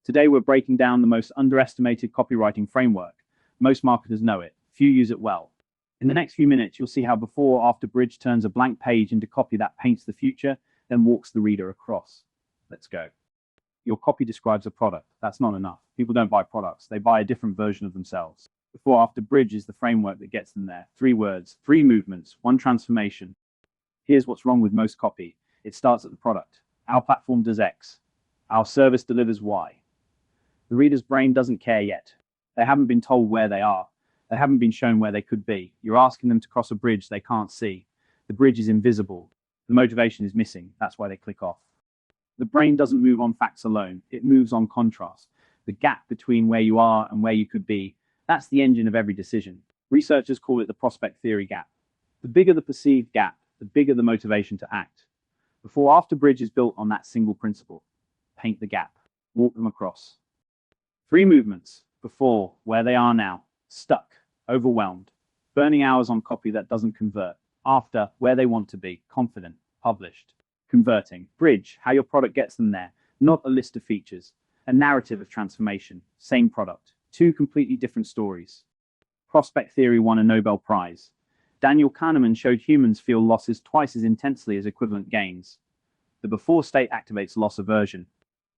Today we're breaking down the most underestimated copywriting framework. Most marketers know it, few use it well. In the next few minutes, you'll see how before-after bridge turns a blank page into copy that paints the future, then walks the reader across. Let's go. Your copy describes a product. That's not enough. People don't buy products. They buy a different version of themselves. Before-after bridge is the framework that gets them there. 3 words, 3 movements, 1 transformation. Here's what's wrong with most copy. It starts at the product. Our platform does X. Our service delivers Y. The reader's brain doesn't care yet. They haven't been told where they are. They haven't been shown where they could be. You're asking them to cross a bridge they can't see. The bridge is invisible. The motivation is missing. That's why they click off. The brain doesn't move on facts alone. It moves on contrast. The gap between where you are and where you could be. That's the engine of every decision. Researchers call it the prospect theory gap. The bigger the perceived gap, the bigger the motivation to act. Before-after bridge is built on that single principle. Paint the gap. Walk them across. 3 movements. Before, where they are now. Stuck. Overwhelmed. Burning hours on copy that doesn't convert. After, where they want to be. Confident. Published. Converting. Bridge. How your product gets them there. Not a list of features. A narrative of transformation. Same product. 2 completely different stories. Prospect theory won a Nobel Prize. Daniel Kahneman showed humans feel losses twice as intensely as equivalent gains. The before state activates loss aversion.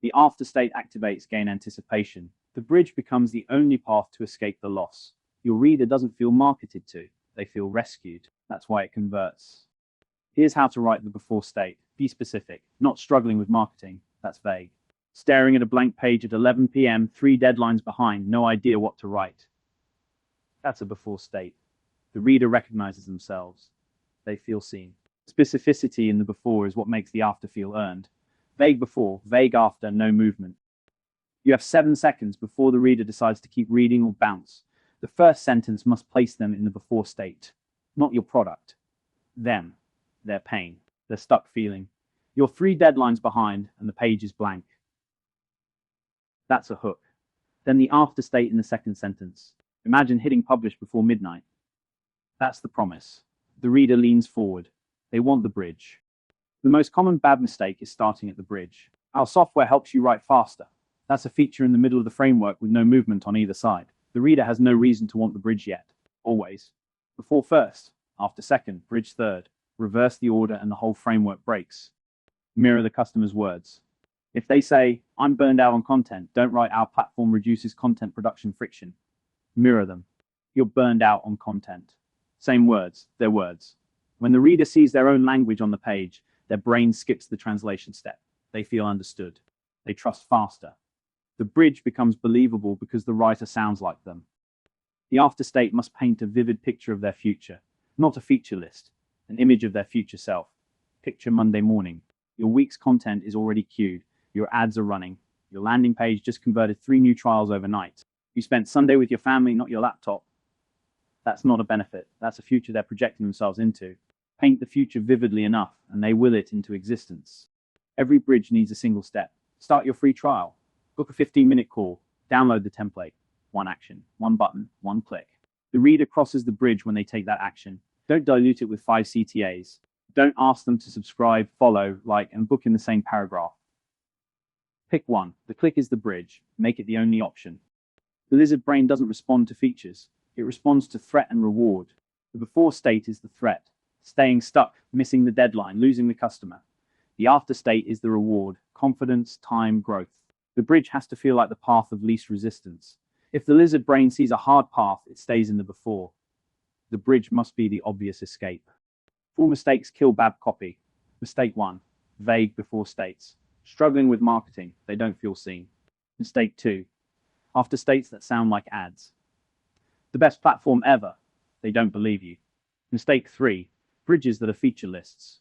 The after state activates gain anticipation. The bridge becomes the only path to escape the loss. Your reader doesn't feel marketed to. They feel rescued. That's why it converts. Here's how to write the before state. Be specific. Not struggling with marketing. That's vague. Staring at a blank page at 11 p.m., 3 deadlines behind, no idea what to write. That's a before state. The reader recognizes themselves. They feel seen. Specificity in the before is what makes the after feel earned. Vague before, vague after, no movement. You have 7 seconds before the reader decides to keep reading or bounce. The first sentence must place them in the before state. Not your product. Them. Their pain. Their stuck feeling. You're 3 deadlines behind and the page is blank. That's a hook. Then the after state in the second sentence. Imagine hitting publish before midnight. That's the promise. The reader leans forward. They want the bridge. The most common BAB mistake is starting at the bridge. Our software helps you write faster. That's a feature in the middle of the framework with no movement on either side. The reader has no reason to want the bridge yet. Always. Before first, after second, bridge third. Reverse the order and the whole framework breaks. Mirror the customer's words. If they say, I'm burned out on content, don't write our platform reduces content production friction. Mirror them. You're burned out on content. Same words, their words. When the reader sees their own language on the page, their brain skips the translation step. They feel understood. They trust faster. The bridge becomes believable because the writer sounds like them. The afterstate must paint a vivid picture of their future, not a feature list, an image of their future self. Picture Monday morning. Your week's content is already queued. Your ads are running. Your landing page just converted 3 new trials overnight. You spent Sunday with your family, not your laptop. That's not a benefit. That's a future they're projecting themselves into. Paint the future vividly enough, and they will it into existence. Every bridge needs a single step. Start your free trial. Book a 15-minute call. Download the template. 1 action, 1 button, 1 click. The reader crosses the bridge when they take that action. Don't dilute it with 5 CTAs. Don't ask them to subscribe, follow, like, and book in the same paragraph. Pick one. The click is the bridge. Make it the only option. The lizard brain doesn't respond to features. It responds to threat and reward. The before state is the threat. Staying stuck, missing the deadline, losing the customer. The after state is the reward. Confidence, time, growth. The bridge has to feel like the path of least resistance. If the lizard brain sees a hard path, it stays in the before. The bridge must be the obvious escape. 4 mistakes kill BAB copy. Mistake 1. Vague before states. Struggling with marketing, they don't feel seen. Mistake 2. After states that sound like ads. The best platform ever, they don't believe you. Mistake 3. Bridges that are feature lists.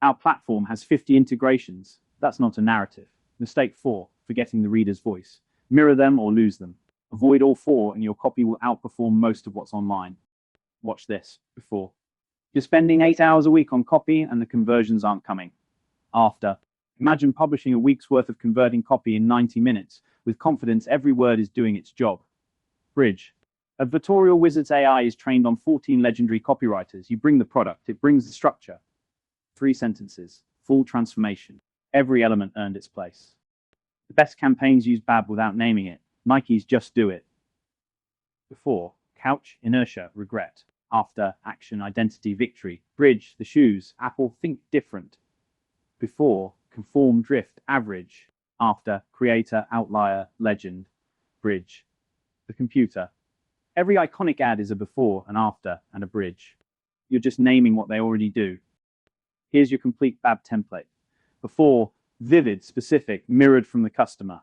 Our platform has 50 integrations. That's not a narrative. Mistake 4. Forgetting the reader's voice. Mirror them or lose them. Avoid all 4 and your copy will outperform most of what's online. Watch this. Before. You're spending 8 hours a week on copy and the conversions aren't coming. After. Imagine publishing a week's worth of converting copy in 90 minutes with confidence every word is doing its job. Bridge. Advertorial Wizard's AI is trained on 14 legendary copywriters. You bring the product, it brings the structure. 3 sentences. Full transformation. Every element earned its place. The best campaigns use BAB without naming it. Nike's Just Do It. Before, couch, inertia, regret. After, action, identity, victory. Bridge, the shoes. Apple, think different. Before, conform, drift, average. After, creator, outlier, legend. Bridge, the computer. Every iconic ad is a before, an after, and a bridge. You're just naming what they already do. Here's your complete BAB template. Before, vivid, specific, mirrored from the customer.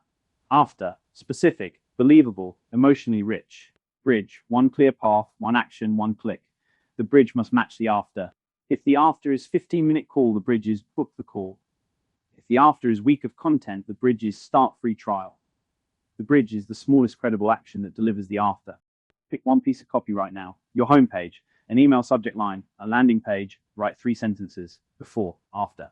After, specific, believable, emotionally rich. Bridge, one clear path, one action, one click. The bridge must match the after. If the after is 15-minute call, the bridge is book the call. If the after is week of content, the bridge is start free trial. The bridge is the smallest credible action that delivers the after. Pick one piece of copy right now. Your homepage, an email subject line, a landing page, write 3 sentences. Before, after.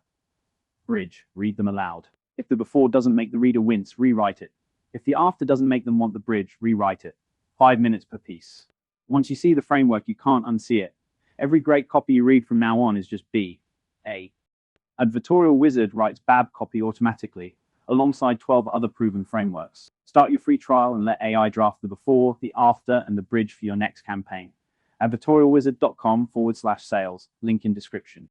Bridge, read them aloud. If the before doesn't make the reader wince, rewrite it. If the after doesn't make them want the bridge, rewrite it. 5 minutes per piece. Once you see the framework, you can't unsee it. Every great copy you read from now on is just B.A. Advertorial Wizard writes BAB copy automatically, alongside 12 other proven frameworks. Start your free trial and let AI draft the before, the after, and the bridge for your next campaign. Advertorialwizard.com/sales. Link in description.